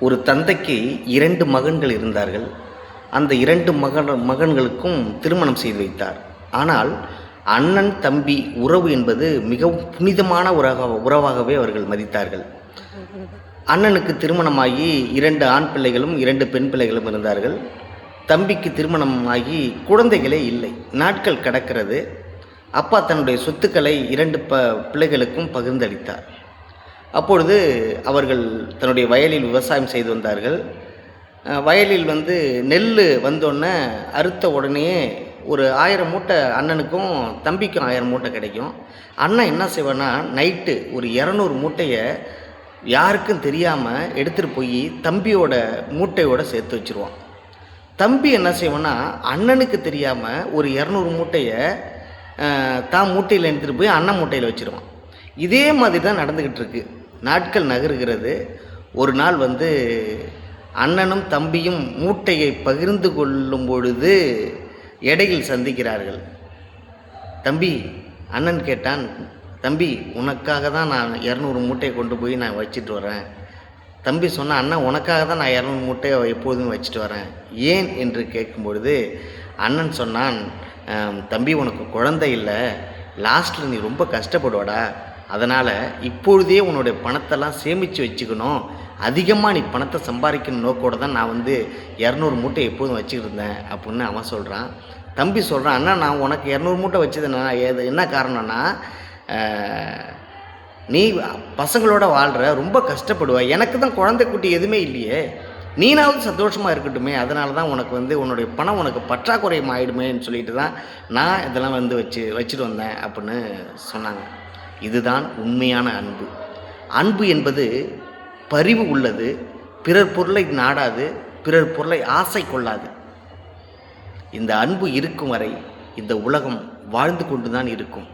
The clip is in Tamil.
ஒரு தந்தைக்கு 2 மகன்கள் இருந்தார்கள். அந்த 2 மகன்களுக்கும் திருமணம் செய்து வைத்தார். ஆனால் அண்ணன், தம்பி உறவு என்பது மிகவும் புனிதமான உறவாகவே அவர்கள் மதித்தார்கள். அண்ணனுக்கு திருமணமாகி 2 ஆண் பிள்ளைகளும் 2 பெண் பிள்ளைகளும் இருந்தார்கள். தம்பிக்கு திருமணமாகி குழந்தைகளே இல்லை. நாட்கள் கடக்கிறது. அப்பா தன்னுடைய சொத்துக்களை 2 பிள்ளைகளுக்கும் பகிர்ந்தளித்தார். அப்பொழுது அவர்கள் தன்னுடைய வயலில் விவசாயம் செய்து வந்தார்கள். வயலில் நெல் வந்தோடனே அறுத்த உடனேயே ஒரு 1000 மூட்டை அண்ணனுக்கும் தம்பிக்கும் 1000 மூட்டை கிடைக்கும். அண்ணன் என்ன செய்வான்னா, நைட்டு ஒரு 200 மூட்டையை யாருக்கும் தெரியாமல் எடுத்துகிட்டு போய் தம்பியோட மூட்டையோடு சேர்த்து வச்சுருவான். தம்பி என்ன செய்வான்னா, அண்ணனுக்கு தெரியாமல் ஒரு 200 மூட்டையை தான் மூட்டையில் எடுத்துகிட்டு போய் அண்ணன் மூட்டையில் வச்சுருவான். இதே மாதிரி தான் நடந்துக்கிட்டு இருக்கு. நாட்கள் நகருகிறது. ஒரு நாள் அண்ணனும் தம்பியும் மூட்டையை பகிர்ந்து கொள்ளும் பொழுது இடையில் சந்திக்கிறார்கள். தம்பி, அண்ணன் கேட்டான், தம்பி உனக்காக தான் நான் 200 மூட்டையை கொண்டு போய் நான் வச்சுட்டு வரேன். தம்பி சொன்ன, அண்ணன் உனக்காக தான் நான் 200 மூட்டையை எப்போதும் வச்சுட்டு வரேன், ஏன் என்று கேட்கும்பொழுது அண்ணன் சொன்னான், தம்பி உனக்கு குழந்தை இல்லை, லாஸ்ட்டில் நீ ரொம்ப கஷ்டப்படுவாடா, அதனால் இப்பொழுதே உன்னுடைய பணத்தெல்லாம் சேமித்து வச்சுக்கணும், அதிகமாக நீ பணத்தை சம்பாதிக்கணும் நோக்கோடு தான் நான் 200 மூட்டை எப்போதும் வச்சுக்கிட்டு இருந்தேன் அப்படின்னு அவன் சொல்கிறான். தம்பி சொல்கிறான், அண்ணா நான் உனக்கு 200 மூட்டை வச்சது என்ன காரணம்னா, நீ பசங்களோட வாழ்கிற, ரொம்ப கஷ்டப்படுவ, எனக்கு தான் குழந்தை குட்டி எதுவுமே இல்லையே, நீனாவது சந்தோஷமாக இருக்கட்டுமே, அதனால தான் உனக்கு உன்னுடைய பணம் உனக்கு பற்றாக்குறையும் ஆகிடுமேன்னு சொல்லிட்டு தான் நான் இதெல்லாம் வச்சுட்டு வந்தேன் அப்படின்னு சொன்னாங்க. இதுதான் உண்மையான அன்பு. அன்பு என்பது பரிவு உள்ளது, பிறர் பொருளை நாடாது, பிறர் பொருளை ஆசை கொள்ளாது. இந்த அன்பு இருக்கும் வரை இந்த உலகம் வாழ்ந்து கொண்டு தான் இருக்கும்.